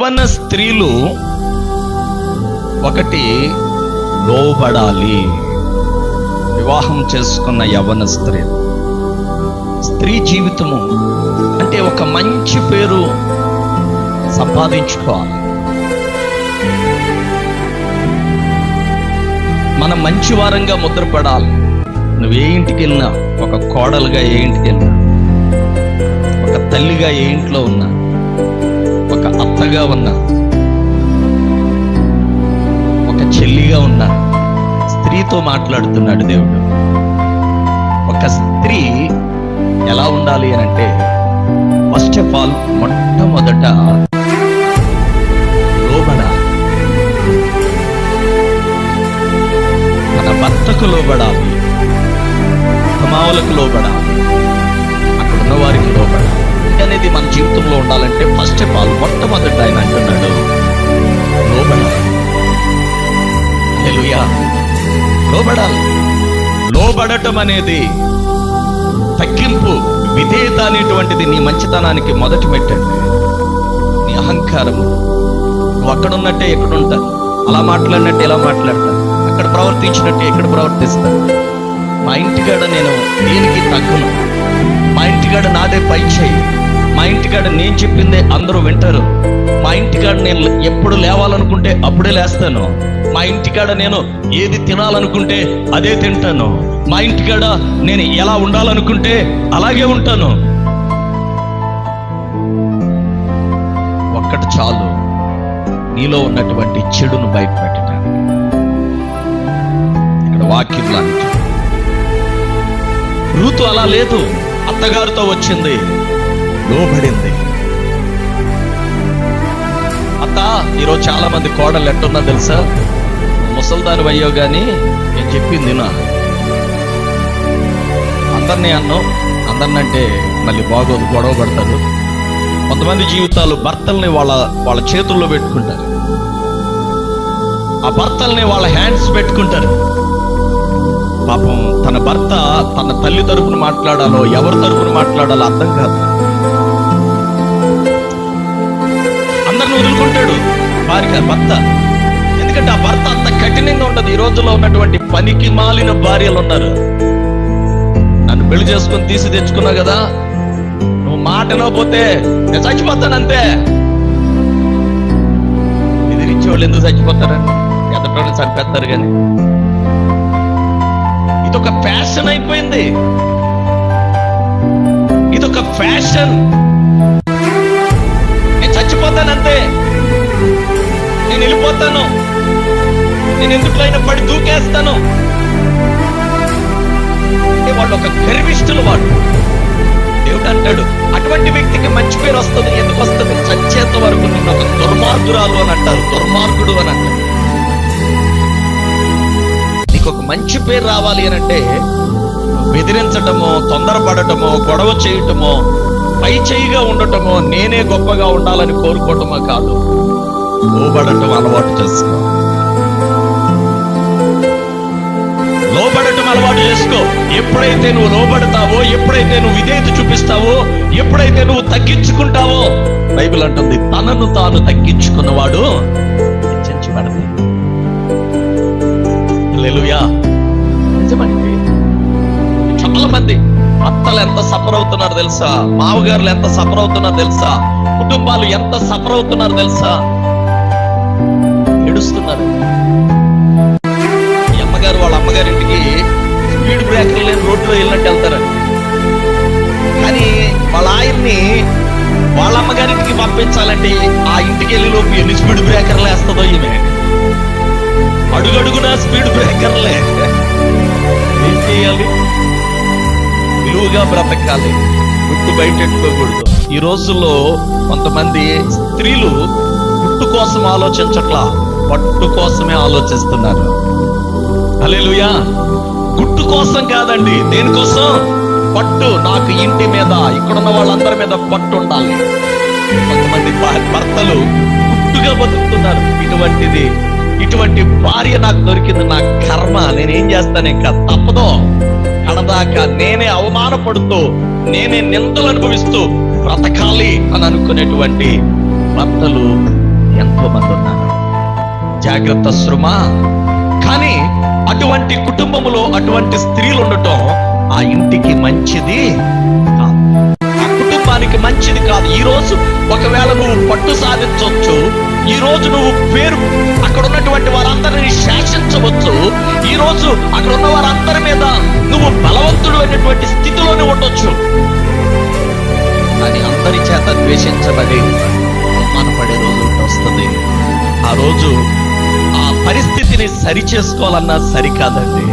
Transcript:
యవ్వన స్త్రీలు ఒకటి లోబడాలి. వివాహం చేసుకున్న యవ్వన స్త్రీ జీవితము అంటే ఒక మంచి పేరు సంపాదించుకోవాలి. మనం మంచి వారంగా ముద్రపడాలి. నువ్వు ఏ ఇంటికి వెళ్ళినా, ఒక కోడలుగా ఏ ఇంటికి వెళ్ళినా, ఒక తల్లిగా ఏ ఇంట్లో ఉన్నా, ఒక అత్తగా ఉన్నా, ఒక చెల్లిగా ఉన్నా, స్త్రీతో మాట్లాడుతున్నాడు దేవుడు. ఒక స్త్రీ ఎలా ఉండాలి అని అంటే, ఫస్ట్ ఆఫ్ ఆల్ మొట్టమొదట లోబడాలి. మన భర్తకు లోబడాలి, కుమారులకు లోబడాలి, అక్కడ ఉన్న వారికి లోబడాలి అనేది మన జీవితంలో ఉండాలంటే ఫస్ట్ ఆఫ్ ఆల్ మొట్టమొదట ఆయన అంటున్నాడు లోబడాలి. హల్లెలూయా. లోబడాలి. లోబడటం అనేది తగ్గింపు, విధేయత అనేటువంటిది నీ మంచితనానికి మొదటి మెట్టండి. నీ అహంకారము, నువ్వు అక్కడ ఉన్నట్టే ఎక్కడ ఉంటాను, అలా మాట్లాడినట్టే ఇలా మాట్లాడతాను, అక్కడ ప్రవర్తించినట్టే ఎక్కడ ప్రవర్తిస్తాను. మా ఇంటికాడ నేను దేనికి తగ్గును, మా ఇంటికాడ నాదే పై చేయి, మా ఇంటికాడ నేను చెప్పిందే అందరూ వింటారు, మా ఇంటికాడ నేను ఎప్పుడు లేవాలనుకుంటే అప్పుడే లేస్తాను, మా ఇంటికాడ నేను ఏది తినాలనుకుంటే అదే తింటాను, మా ఇంటికాడ నేను ఎలా ఉండాలనుకుంటే అలాగే ఉంటాను. ఒక్కటి చాలు నీలో ఉన్నటువంటి చెడును బయటపెట్టడానికి. ఇక్కడ వాక్యంలో రూతు అలా లేదు. అత్తగారితో వచ్చింది, లోబడింది. అత్త, ఈరోజు చాలా మంది కోడలు ఎట్టున్నా తెలుసా, ముసల్దారు అయ్యో గాని నేను చెప్పింది నా అందరినీ అన్నాం. అందరినంటే మళ్ళీ బాగోదు, గొడవ పడతారు. కొంతమంది జీవితాలు భర్తల్ని వాళ్ళ చేతుల్లో పెట్టుకుంటారు, ఆ భర్తల్ని వాళ్ళ హ్యాండ్స్ పెట్టుకుంటారు. పాపం తన భర్త తన తల్లి తరపున మాట్లాడాలో ఎవరి తరపున మాట్లాడాలో అర్థం కాదు. అందరిని వదులుకుంటాడు భర్త. ఎందుకంటే ఆ భర్త అంత కఠినంగా ఉండదు. ఈ రోజుల్లో ఉన్నటువంటి పనికి మాలిన భార్యలు ఉన్నారు. నన్ను పెళ్లి చేసుకుని తీసి తెచ్చుకున్నావు కదా, నువ్వు మాటనో పోతే నేను చచ్చిపోతానంతే. ఎదిరించే వాళ్ళు ఎందుకు చచ్చిపోతారని ఎదటోని చంపేస్తారు. కానీ ఇదొక ఫ్యాషన్ అయిపోయింది, ఇదొక ఫ్యాషన్. నేను చచ్చిపోతానంతే, నేను వెళ్ళిపోతాను, నేను ఎందుకు అయినా పడి దూకేస్తాను. వాళ్ళు ఒక గర్విష్ఠులు. వాడు దేవుడు అంటాడు అటువంటి వ్యక్తికి మంచి పేరు వస్తుంది. ఎందుకు వస్తుంది? చచ్చేంత వరకు నిన్ను ఒక దుర్మార్గురాలు అని అంటారు, దుర్మార్గుడు అని అంటారు. నీకు ఒక మంచి పేరు రావాలి అని అంటే బెదిరించటమో, తొందరపడటమో, గొడవ చేయటమో, పై చేయిగా ఉండటమో, నేనే గొప్పగా ఉండాలని కోరుకోవటమో కాదు. లోబడటం అలవాటు చేసుకో. లోబడటం అలవాటు చేసుకో. ఎప్పుడైతే నువ్వు లోబడతావో, ఎప్పుడైతే నువ్వు విధేయత చూపిస్తావో, ఎప్పుడైతే నువ్వు తగ్గించుకుంటావో, బైబిల్ అంటుంది తనను తాను తగ్గించుకున్నవాడు హెచ్చించబడతాడు. హల్లెలూయా. నిజమండి. చాలా మంది అత్తలు ఎంత సఫర్ అవుతున్నారు తెలుసా, మామగారులు ఎంత సఫర్ అవుతున్నారు తెలుసా, కుటుంబాలు ఎంత సఫర్ అవుతున్నారు తెలుసా. ఏడుస్తున్నారు. అమ్మగారు వాళ్ళ అమ్మగారింటికి స్పీడ్ బ్రేకర్ లేని రోడ్లో వెళ్ళినట్టు వెళ్తారని, కానీ వాళ్ళ ఆయన్ని వాళ్ళ అమ్మగారింటికి పంపించాలంటే ఆ ఇంటికి వెళ్ళి లోపు ఎన్ని స్పీడ్ బ్రేకర్లు వేస్తుందో ఈమె. అడుగడుగునా స్పీడ్ బ్రేకర్లే. ఏం చేయాలి? విలువగా బ్రతకాలి, గుట్టు బయటెట్టుకోకూడదు. ఈ రోజుల్లో కొంతమంది స్త్రీలు గుట్టు కోసం ఆలోచించట్లా, పట్టు కోసమే ఆలోచిస్తున్నారు. హల్లెలూయా. గుట్టు కోసం కాదండి. దేనికోసం? పట్టు. నాకు ఇంటి మీద, ఇక్కడున్న వాళ్ళందరి మీద పట్టు ఉండాలి. కొంతమంది భర్తలు గుట్టుగా బతుకుతున్నారు. ఇటువంటి భార్య నాకు దొరికింది, నా కర్మ, నేనేం చేస్తాను, ఇంకా తప్పదో, కడదాకా నేనే అవమానపడుతూ, నేనే నిందలు అనుభవిస్తూ బ్రతకాలి అని అనుకునేటువంటి భర్తలు జాగ్రత్త సుమా. కానీ అటువంటి కుటుంబములో అటువంటి స్త్రీలు ఉండటం ఆ ఇంటికి మంచిది కాదు, ఆ కుటుంబానికి మంచిది కాదు. ఈ రోజు ఒకవేళ నువ్వు పట్టు సాధించవచ్చు, ఈ రోజు నువ్వు పేరు అక్కడ ఉన్నటువంటి వారందరినీ శాసించవచ్చు, ఈ రోజు అక్కడ ఉన్న వారందరి మీద నువ్వు బలవంతుడు అనేటువంటి స్థితిలోనే ఉండొచ్చు. కానీ అందరి చేత ద్వేషించబడి అవమానపడే రోజు వస్తుంది. ఆ రోజు ఆ పరిస్థితిని సరి చేసుకోవాలన్నా సరికాదండి.